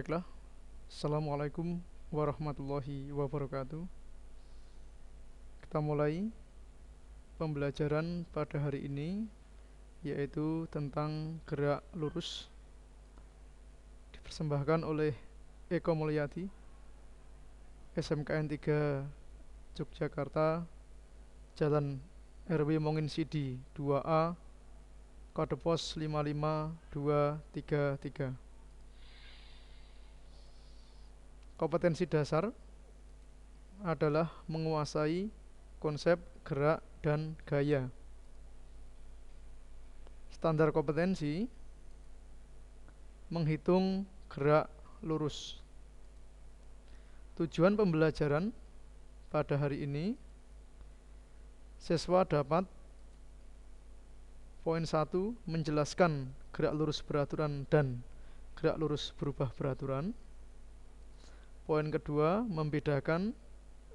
Baiklah, Assalamualaikum warahmatullahi wabarakatuh. Kita mulai pembelajaran pada hari ini, yaitu tentang gerak lurus, dipersembahkan oleh Eko Mulyadi, SMKN 3 Yogyakarta, Jalan RW Mongin Sidi 2A, kode pos 55233. Kompetensi dasar adalah menguasai konsep gerak dan gaya. Standar kompetensi menghitung gerak lurus. Tujuan pembelajaran pada hari ini, siswa dapat poin 1 menjelaskan gerak lurus beraturan dan gerak lurus berubah beraturan. Poin kedua, membedakan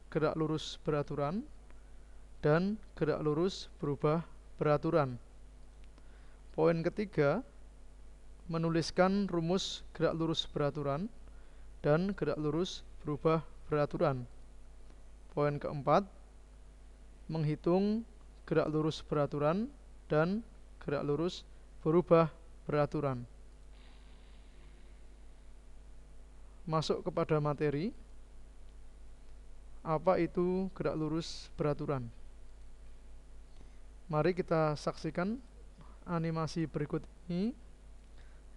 gerak lurus beraturan dan gerak lurus berubah beraturan. Poin ketiga, menuliskan rumus gerak lurus beraturan dan gerak lurus berubah beraturan. Poin keempat, menghitung gerak lurus beraturan dan gerak lurus berubah beraturan. Masuk kepada materi. Apa itu gerak lurus beraturan? Mari kita saksikan animasi berikut ini,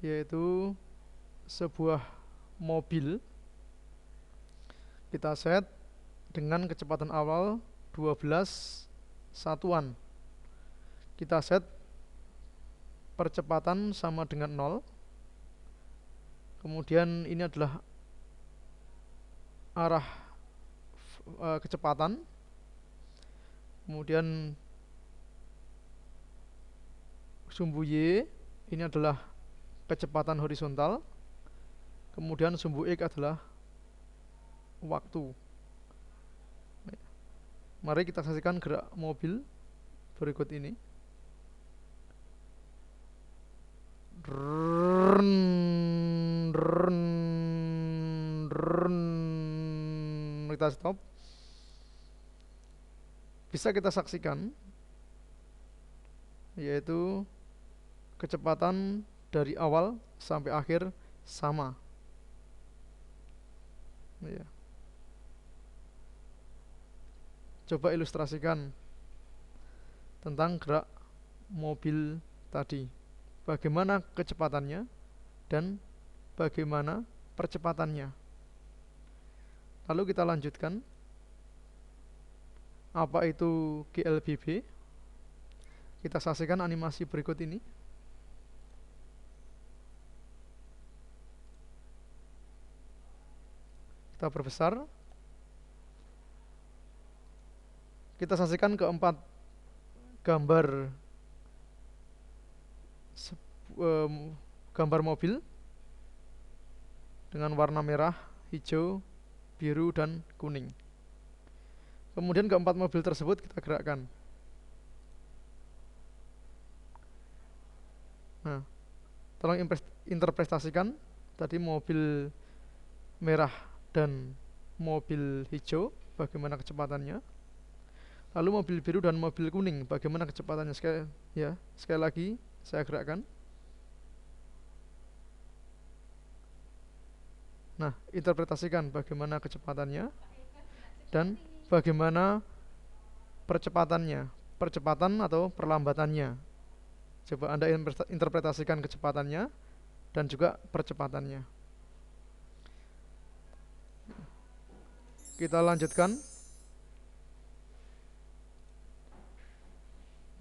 yaitu sebuah mobil. Kita set dengan kecepatan awal 12 satuan. Kita set percepatan sama dengan 0. Kemudian ini adalah arah kecepatan. Kemudian sumbu Y ini adalah kecepatan horizontal. Kemudian sumbu X adalah waktu. Mari kita saksikan gerak mobil berikut ini. Kita stop. Bisa kita saksikan, yaitu kecepatan dari awal sampai akhir sama. Ya. Coba ilustrasikan tentang gerak mobil tadi. Bagaimana kecepatannya dan bagaimana percepatannya. Lalu kita lanjutkan. Apa itu GLBB? Kita saksikan animasi berikut ini. Kita perbesar. Kita saksikan keempat gambar mobil dengan warna merah, hijau, biru, dan kuning. Kemudian keempat mobil tersebut kita gerakkan. Nah, tolong interpretasikan tadi mobil merah dan mobil hijau, bagaimana kecepatannya. Lalu mobil biru dan mobil kuning, bagaimana kecepatannya. Sekali lagi saya gerakkan. Nah, interpretasikan bagaimana kecepatannya dan bagaimana percepatannya, percepatan atau perlambatannya. Coba Anda interpretasikan kecepatannya dan juga percepatannya. Kita lanjutkan,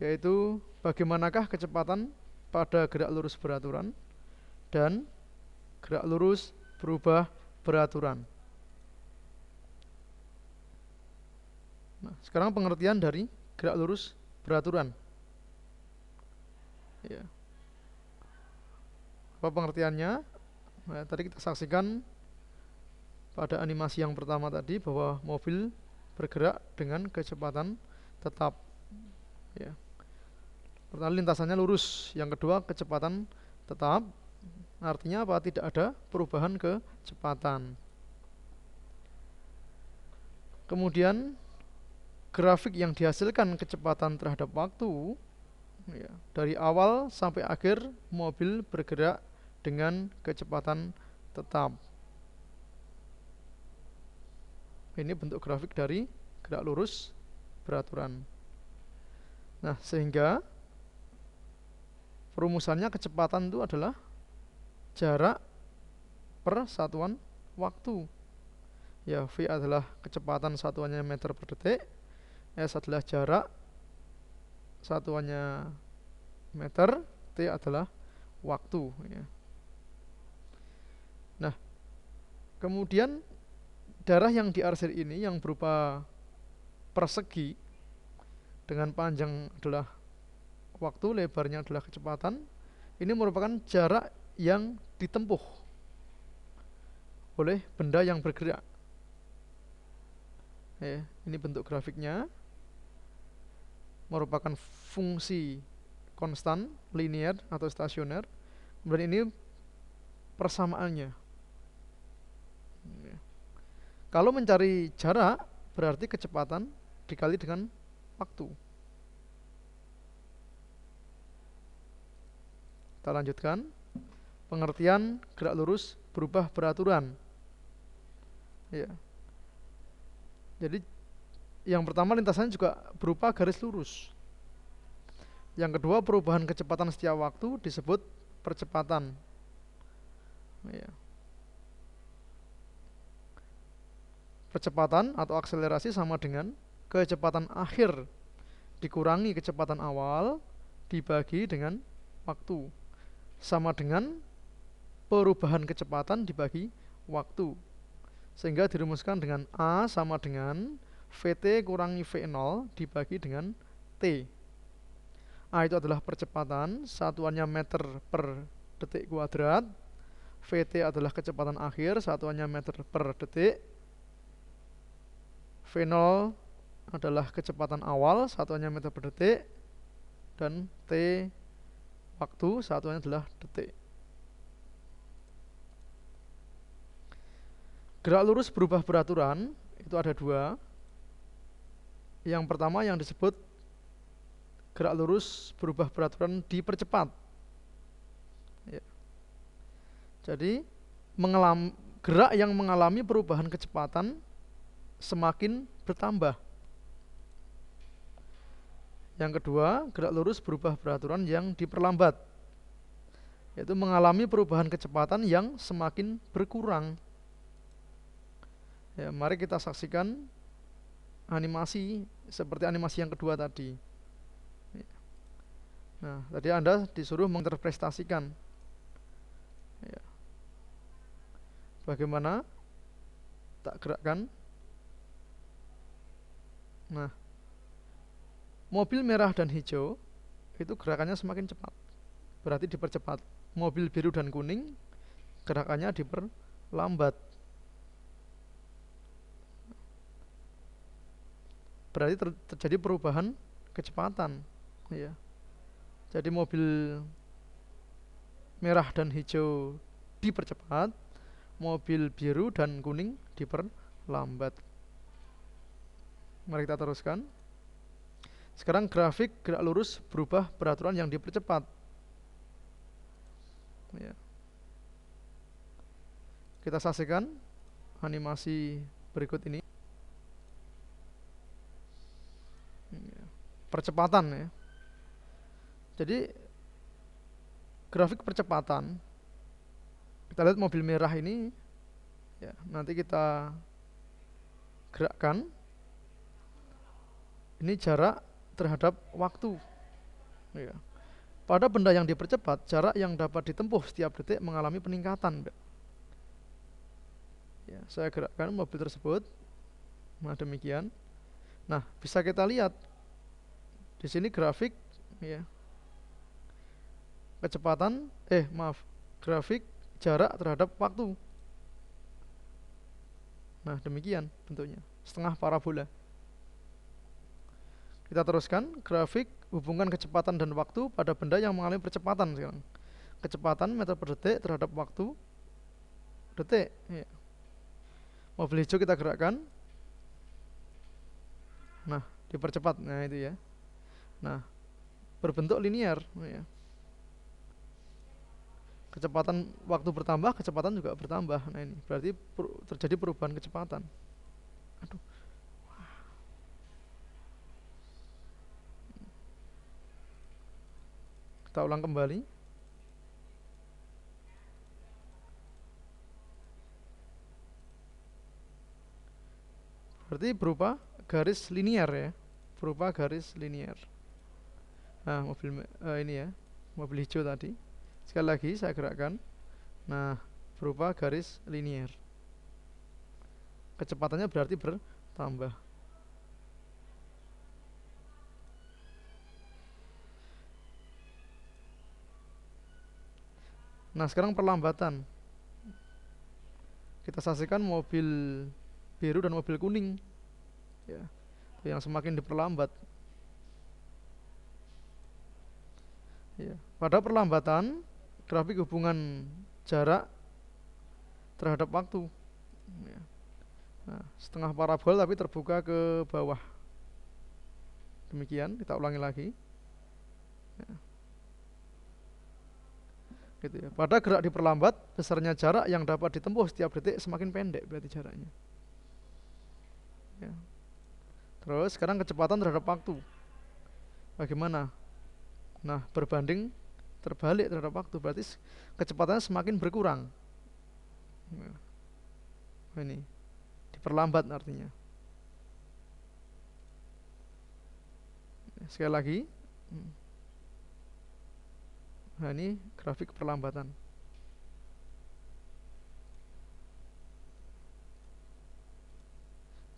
yaitu bagaimanakah kecepatan pada gerak lurus beraturan dan gerak lurus berubah beraturan. Nah, sekarang pengertian dari gerak lurus beraturan. Ya. Apa pengertiannya? Nah, tadi kita saksikan pada animasi yang pertama tadi bahwa mobil bergerak dengan kecepatan tetap. Ya. Pertama, lintasannya lurus. Yang kedua, kecepatan tetap. Artinya apa? Tidak ada perubahan kecepatan. Kemudian grafik yang dihasilkan kecepatan terhadap waktu, ya, dari awal sampai akhir mobil bergerak dengan kecepatan tetap. Ini bentuk grafik dari gerak lurus beraturan. Nah, sehingga perumusannya kecepatan itu adalah jarak per satuan waktu. Ya, V adalah kecepatan satuannya meter per detik, S adalah jarak satuannya meter, T adalah waktu, ya. Nah, kemudian darah yang diarsir ini yang berupa persegi dengan panjang adalah waktu, lebarnya adalah kecepatan. Ini merupakan jarak yang ditempuh oleh benda yang bergerak. Ini bentuk grafiknya, merupakan fungsi konstan, linear atau stasioner. Kemudian ini persamaannya. Kalau mencari jarak, berarti kecepatan dikali dengan waktu. Kita lanjutkan. Pengertian gerak lurus berubah beraturan. Ya. Jadi yang pertama, lintasannya juga berupa garis lurus. Yang kedua, perubahan kecepatan setiap waktu disebut percepatan. Ya. Percepatan atau akselerasi sama dengan kecepatan akhir dikurangi kecepatan awal dibagi dengan waktu, sama dengan perubahan kecepatan dibagi waktu, sehingga dirumuskan dengan A sama dengan Vt kurangi V0 dibagi dengan T. A itu adalah percepatan, satuannya meter per detik kuadrat. Vt adalah kecepatan akhir, satuannya meter per detik. V0 adalah kecepatan awal, satuannya meter per detik. Dan T waktu, satuannya adalah detik. Gerak lurus berubah beraturan itu ada dua. Yang pertama yang disebut gerak lurus berubah beraturan dipercepat. Ya. Jadi gerak yang mengalami perubahan kecepatan semakin bertambah. Yang kedua, gerak lurus berubah beraturan yang diperlambat, yaitu mengalami perubahan kecepatan yang semakin berkurang. Ya, mari kita saksikan animasi seperti animasi yang kedua tadi. Nah, tadi Anda disuruh menginterpretasikan, ya, bagaimana tak gerakkan. Nah, mobil merah dan hijau itu gerakannya semakin cepat, berarti dipercepat. Mobil biru dan kuning gerakannya diperlambat, berarti terjadi perubahan kecepatan, ya. Jadi mobil merah dan hijau dipercepat, mobil biru dan kuning diperlambat. Mari kita teruskan. Sekarang grafik gerak lurus berubah beraturan yang dipercepat. Ya. Kita saksikan animasi berikut ini. Percepatan, ya. Jadi grafik percepatan, kita lihat mobil merah ini, ya, nanti kita gerakkan. Ini jarak terhadap waktu, ya. Pada benda yang dipercepat, jarak yang dapat ditempuh setiap detik mengalami peningkatan. Ya, saya gerakkan mobil tersebut. Nah, demikian. Nah, bisa kita lihat di sini grafik, ya, grafik jarak terhadap waktu. Nah, demikian bentuknya, setengah parabola. Kita teruskan grafik hubungan kecepatan dan waktu pada benda yang mengalami percepatan sekarang. kecepatan meter per detik terhadap waktu detik. Ya. Mobil hijau kita gerakkan. Nah, dipercepat. Nah, itu ya. Nah, berbentuk linear. Ya. Kecepatan waktu bertambah, kecepatan juga bertambah. Nah, ini berarti terjadi perubahan kecepatan. Aduh. Kita ulang kembali. Berarti berupa garis linear ya. Berupa garis linear. Nah, ini ya. Mobil hijau tadi. Sekali lagi saya gerakkan. Nah, berupa garis linear. Kecepatannya berarti bertambah. Nah, sekarang perlambatan. Kita saksikan mobil biru dan mobil kuning. Ya, yang semakin diperlambat. Ya. Pada perlambatan, grafik hubungan jarak terhadap waktu. Ya. Nah, setengah parabol tapi terbuka ke bawah. Demikian, kita ulangi lagi. Ya. Gitu ya. Pada gerak diperlambat, besarnya jarak yang dapat ditempuh setiap detik semakin pendek berarti jaraknya. Ya. Terus sekarang kecepatan terhadap waktu. Bagaimana? Nah, berbanding terbalik terhadap waktu, berarti kecepatannya semakin berkurang. Nah, ini diperlambat artinya. Sekali lagi. Nah, ini grafik perlambatan.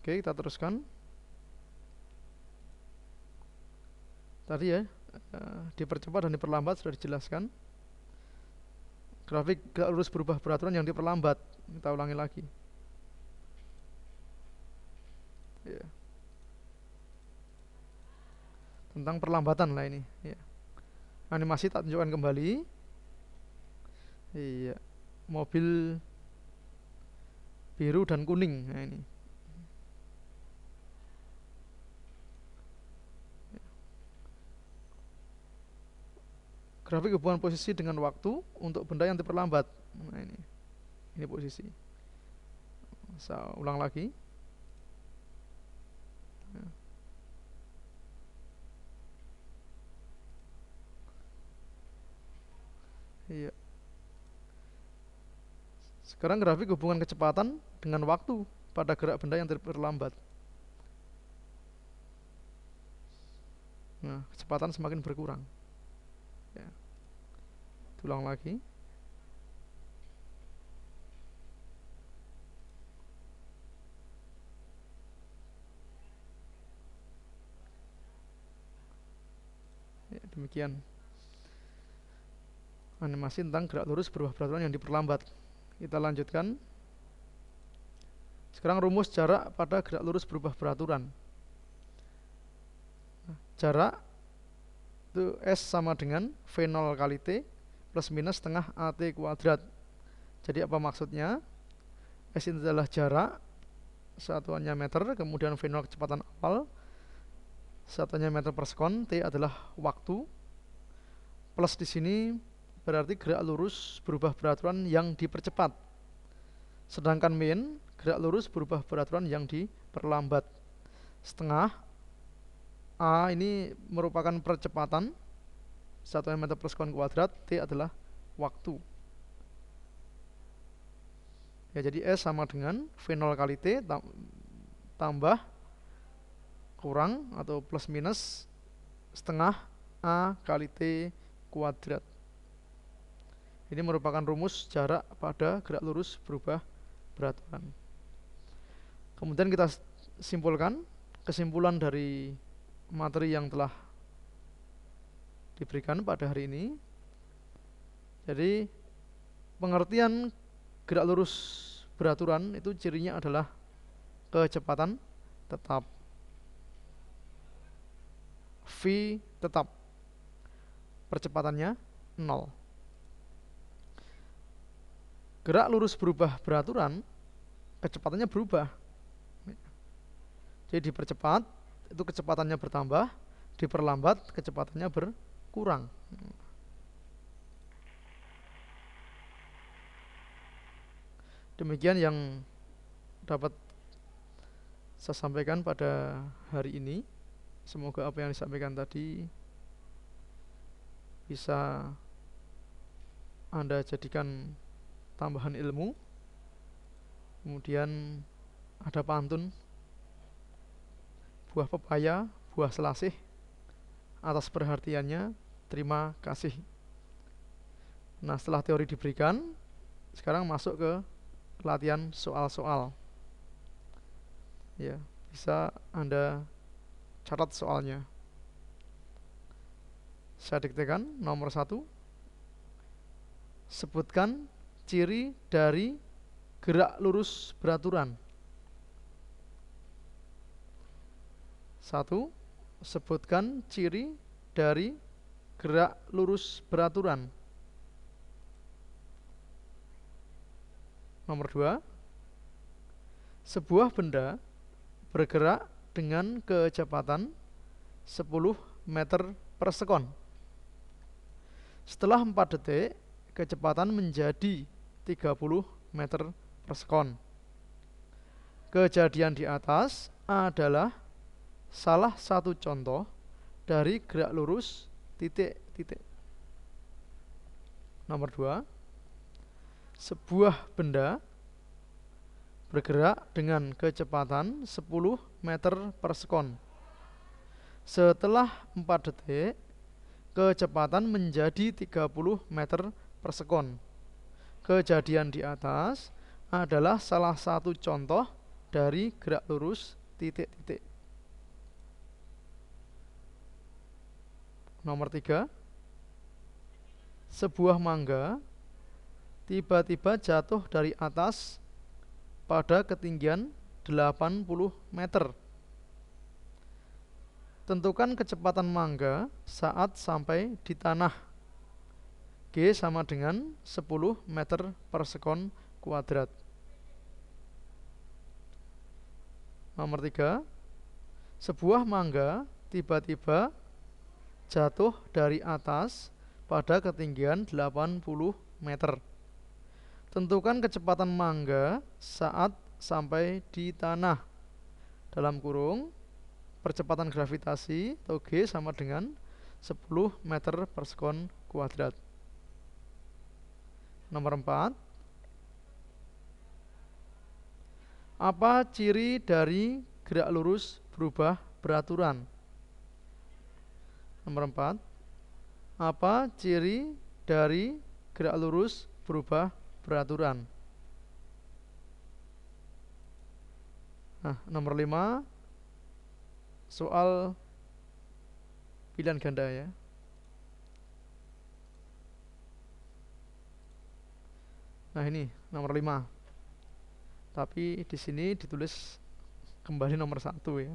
Oke, kita teruskan. Tadi ya, dipercepat dan diperlambat sudah dijelaskan. Grafik gerak lurus berubah peraturan yang diperlambat. Kita ulangi lagi. Ya. Tentang perlambatan lah ini. Ya. Animasi tak tunjukkan kembali. Iya. Mobil biru dan kuning. Nah, ini. Grafik hubungan posisi dengan waktu untuk benda yang diperlambat. Nah, ini posisi. Saya ulang lagi. Ya. Iya. Sekarang grafik hubungan kecepatan dengan waktu pada gerak benda yang diperlambat. Nah, kecepatan semakin berkurang. Ya. Ulang lagi. Ya, demikian animasi tentang gerak lurus berubah peraturan yang diperlambat. Kita lanjutkan. Sekarang rumus jarak pada gerak lurus berubah peraturan. Nah, jarak itu S sama dengan V0 kali T plus minus setengah AT kuadrat. Jadi apa maksudnya? S itu adalah jarak, satuannya meter, kemudian V0 kecepatan awal, satuannya meter per sekon, T adalah waktu, plus di sini berarti gerak lurus berubah peraturan yang dipercepat. Sedangkan min, gerak lurus berubah peraturan yang diperlambat. Setengah A ini merupakan percepatan, satuannya meter per sekon kuadrat, T adalah waktu. Ya, jadi S sama dengan V0 kali T tambah kurang atau plus minus setengah A kali T kuadrat. Ini merupakan rumus jarak pada gerak lurus berubah peraturan. Kemudian kita simpulkan kesimpulan dari materi yang telah diberikan pada hari ini. Jadi pengertian gerak lurus beraturan itu cirinya adalah kecepatan tetap, V tetap, percepatannya 0. gerak lurus berubah beraturan, kecepatannya berubah. Jadi dipercepat, itu kecepatannya bertambah, diperlambat, kecepatannya berkurang. Demikian yang dapat saya sampaikan pada hari ini. Semoga apa yang disampaikan tadi bisa Anda jadikan tambahan ilmu. Kemudian ada pantun, buah pepaya, buah selasih, atas perhatiannya terima kasih. Nah, setelah teori diberikan, sekarang masuk ke latihan soal-soal. Ya, bisa Anda catat soalnya. Saya diktekan nomor 1. Sebutkan ciri dari gerak lurus beraturan. 1. Sebutkan ciri dari gerak lurus beraturan. Nomor 2. Sebuah benda bergerak dengan kecepatan 10 meter per sekon. Setelah 4 detik, kecepatan menjadi 30 meter per sekon. Kejadian di atas adalah salah satu contoh dari gerak lurus titik-titik. Nomor 2. Sebuah benda bergerak dengan kecepatan 10 meter per sekon. Setelah 4 detik, kecepatan menjadi 30 meter per sekon. Kejadian di atas adalah salah satu contoh dari gerak lurus titik-titik. Nomor 3. Sebuah mangga tiba-tiba jatuh dari atas pada ketinggian 80 meter. Tentukan kecepatan mangga saat sampai di tanah. G sama dengan 10 meter per sekon kuadrat. Nomor 3. Sebuah mangga tiba-tiba jatuh dari atas pada ketinggian 80 meter. Tentukan kecepatan mangga saat sampai di tanah. Dalam kurung, percepatan gravitasi atau G sama dengan 10 meter per sekon kuadrat. Nomor 4. Apa ciri dari gerak lurus berubah beraturan? Nomor 4. Apa ciri dari gerak lurus berubah beraturan? Nah, nomor 5. Soal pilihan ganda ya. Nah, ini nomor 5. Tapi di sini ditulis kembali nomor 1 ya.